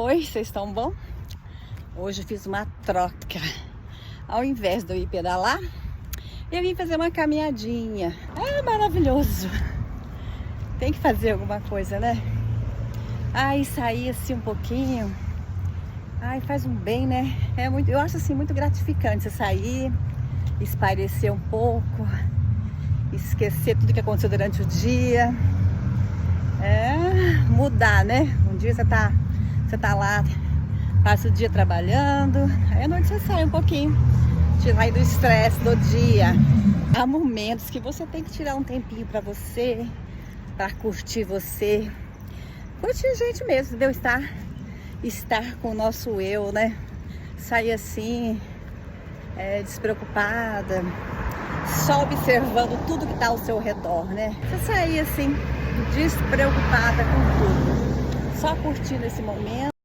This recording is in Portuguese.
Oi, vocês estão bom? Hoje eu fiz uma troca. Ao invés de eu ir pedalar, eu vim fazer uma caminhadinha. É maravilhoso. Tem que fazer alguma coisa, né? Ai, sair assim um pouquinho. Ai, faz um bem, né? Eu acho assim muito gratificante você sair, espairecer um pouco, esquecer tudo que aconteceu durante o dia. Mudar, né? Um dia você tá lá, passa o dia trabalhando, aí à noite você sai um pouquinho, tirar do estresse do dia. Há momentos que você tem que tirar um tempinho pra você, pra curtir você, curtir a gente mesmo, entendeu? Estar com o nosso eu, né? Sair assim, despreocupada, só observando tudo que tá ao seu redor, né? Você sair assim, despreocupada com tudo, só curtindo esse momento.